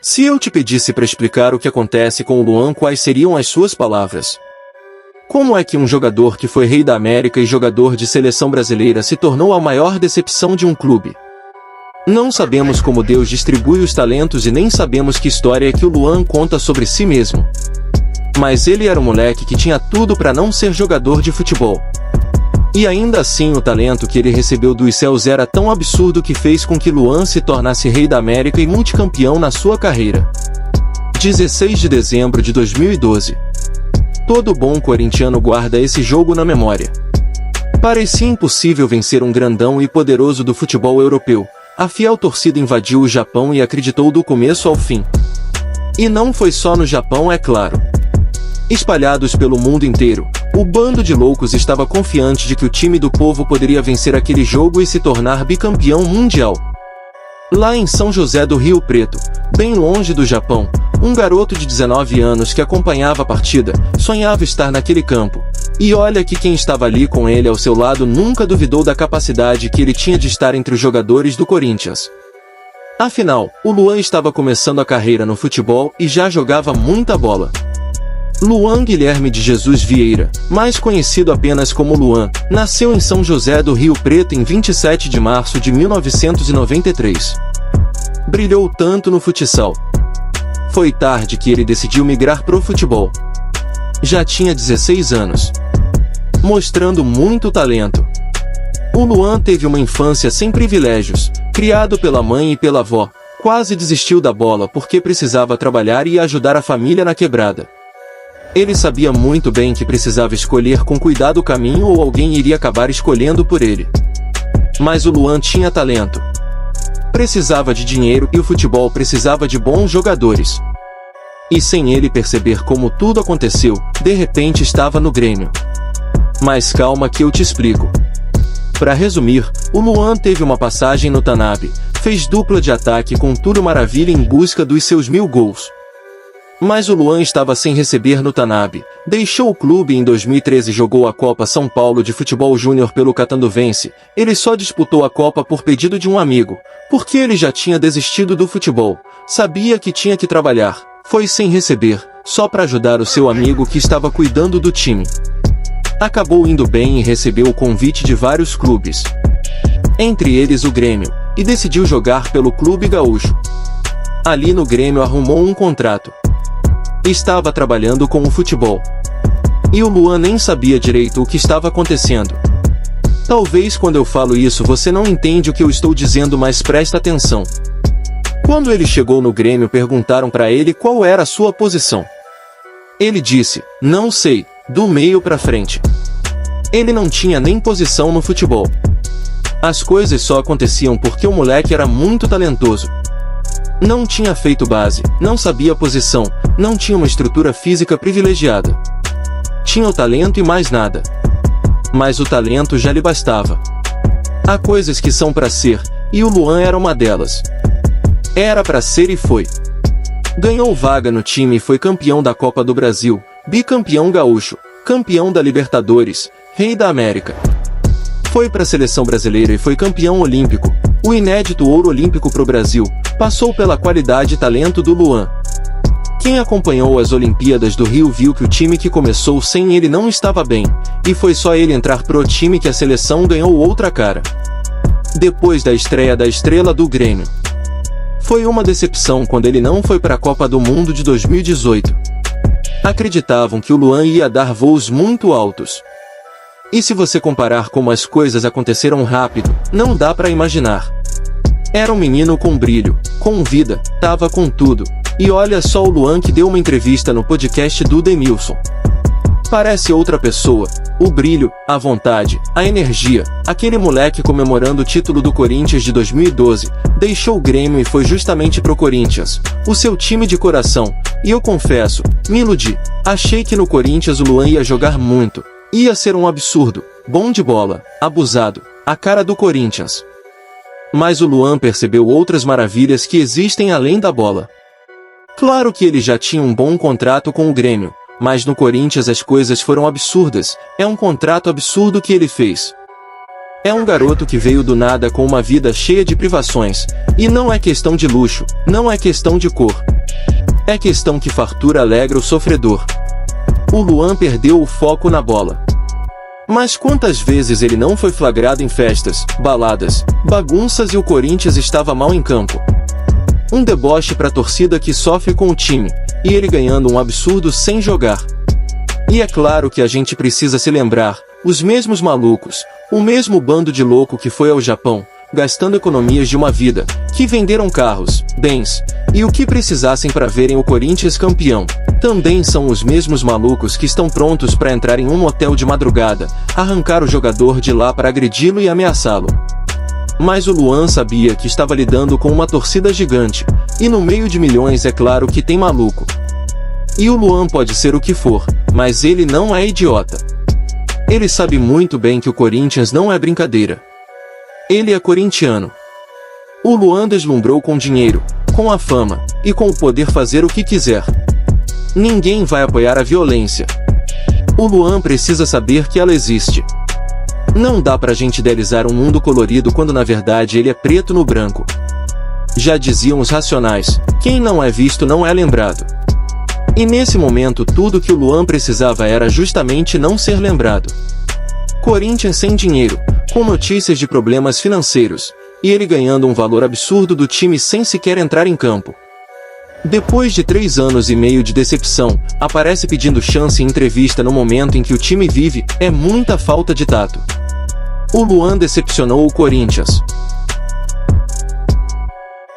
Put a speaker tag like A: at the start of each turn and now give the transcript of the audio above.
A: Se eu te pedisse para explicar o que acontece com o Luan, quais seriam as suas palavras? Como é que um jogador que foi rei da América e jogador de seleção brasileira se tornou a maior decepção de um clube? Não sabemos como Deus distribui os talentos e nem sabemos que história é que o Luan conta sobre si mesmo. Mas ele era um moleque que tinha tudo para não ser jogador de futebol. E ainda assim o talento que ele recebeu dos céus era tão absurdo que fez com que Luan se tornasse rei da América e multicampeão na sua carreira. 16 de dezembro de 2012. Todo bom corintiano guarda esse jogo na memória. Parecia impossível vencer um grandão e poderoso do futebol europeu. A fiel torcida invadiu o Japão e acreditou do começo ao fim. E não foi só no Japão, é claro. Espalhados pelo mundo inteiro, o bando de loucos estava confiante de que o time do povo poderia vencer aquele jogo e se tornar bicampeão mundial. Lá em São José do Rio Preto, bem longe do Japão, um garoto de 19 anos que acompanhava a partida, sonhava estar naquele campo. E olha que quem estava ali com ele ao seu lado nunca duvidou da capacidade que ele tinha de estar entre os jogadores do Corinthians. Afinal, o Luan estava começando a carreira no futebol e já jogava muita bola. Luan Guilherme de Jesus Vieira, mais conhecido apenas como Luan, nasceu em São José do Rio Preto em 27 de março de 1993. Brilhou tanto no futsal. Foi tarde que ele decidiu migrar pro futebol. Já tinha 16 anos. Mostrando muito talento. O Luan teve uma infância sem privilégios, criado pela mãe e pela avó. Quase desistiu da bola porque precisava trabalhar e ajudar a família na quebrada. Ele sabia muito bem que precisava escolher com cuidado o caminho ou alguém iria acabar escolhendo por ele. Mas o Luan tinha talento. Precisava de dinheiro e o futebol precisava de bons jogadores. E sem ele perceber como tudo aconteceu, de repente estava no Grêmio. Mas calma que eu te explico. Para resumir, o Luan teve uma passagem no Tanabe, fez dupla de ataque com Túlio Maravilha em busca dos seus 1000 gols. Mas o Luan estava sem receber no Tanabe, deixou o clube e em 2013 jogou a Copa São Paulo de Futebol Júnior pelo Catanduvense. Ele só disputou a Copa por pedido de um amigo, porque ele já tinha desistido do futebol, sabia que tinha que trabalhar, foi sem receber, só para ajudar o seu amigo que estava cuidando do time. Acabou indo bem e recebeu o convite de vários clubes, entre eles o Grêmio, e decidiu jogar pelo Clube Gaúcho. Ali no Grêmio arrumou um contrato. Estava trabalhando com o futebol. E o Luan nem sabia direito o que estava acontecendo. Talvez quando eu falo isso você não entende o que eu estou dizendo, mas presta atenção. Quando ele chegou no Grêmio perguntaram para ele qual era a sua posição. Ele disse, não sei, do meio para frente. Ele não tinha nem posição no futebol. As coisas só aconteciam porque o moleque era muito talentoso. Não tinha feito base, não sabia a posição, não tinha uma estrutura física privilegiada. Tinha o talento e mais nada. Mas o talento já lhe bastava. Há coisas que são para ser, e o Luan era uma delas. Era para ser e foi. Ganhou vaga no time e foi campeão da Copa do Brasil, bicampeão gaúcho, campeão da Libertadores, rei da América. Foi para a seleção brasileira e foi campeão olímpico, o inédito ouro olímpico pro Brasil. Passou pela qualidade e talento do Luan. Quem acompanhou as Olimpíadas do Rio viu que o time que começou sem ele não estava bem, e foi só ele entrar pro time que a seleção ganhou outra cara. Depois da estreia da estrela do Grêmio. Foi uma decepção quando ele não foi para a Copa do Mundo de 2018. Acreditavam que o Luan ia dar voos muito altos. E se você comparar como as coisas aconteceram rápido, não dá para imaginar. Era um menino com brilho, com vida, tava com tudo. E olha só o Luan que deu uma entrevista no podcast do Denilson. Parece outra pessoa, o brilho, a vontade, a energia, aquele moleque comemorando o título do Corinthians de 2012, deixou o Grêmio e foi justamente pro Corinthians, o seu time de coração, e eu confesso, me iludi, achei que no Corinthians o Luan ia jogar muito, ia ser um absurdo, bom de bola, abusado, a cara do Corinthians. Mas o Luan percebeu outras maravilhas que existem além da bola. Claro que ele já tinha um bom contrato com o Grêmio, mas no Corinthians as coisas foram absurdas, é um contrato absurdo que ele fez. É um garoto que veio do nada com uma vida cheia de privações. E não é questão de luxo, não é questão de cor. É questão que fartura alegra o sofredor. O Luan perdeu o foco na bola. Mas quantas vezes ele não foi flagrado em festas, baladas, bagunças e o Corinthians estava mal em campo? Um deboche para a torcida que sofre com o time, e ele ganhando um absurdo sem jogar. E é claro que a gente precisa se lembrar, os mesmos malucos, o mesmo bando de louco que foi ao Japão, gastando economias de uma vida, que venderam carros, bens, e o que precisassem para verem o Corinthians campeão, também são os mesmos malucos que estão prontos para entrar em um motel de madrugada, arrancar o jogador de lá para agredi-lo e ameaçá-lo. Mas o Luan sabia que estava lidando com uma torcida gigante, e no meio de milhões é claro que tem maluco. E o Luan pode ser o que for, mas ele não é idiota. Ele sabe muito bem que o Corinthians não é brincadeira. Ele é corintiano. O Luan deslumbrou com dinheiro, com a fama, e com o poder fazer o que quiser. Ninguém vai apoiar a violência. O Luan precisa saber que ela existe. Não dá pra gente idealizar um mundo colorido quando na verdade ele é preto no branco. Já diziam os Racionais, quem não é visto não é lembrado. E nesse momento tudo que o Luan precisava era justamente não ser lembrado. Corinthians sem dinheiro, com notícias de problemas financeiros, e ele ganhando um valor absurdo do time sem sequer entrar em campo. Depois de 3 anos e meio de decepção, aparece pedindo chance em entrevista no momento em que o time vive, é muita falta de tato. O Luan decepcionou o Corinthians.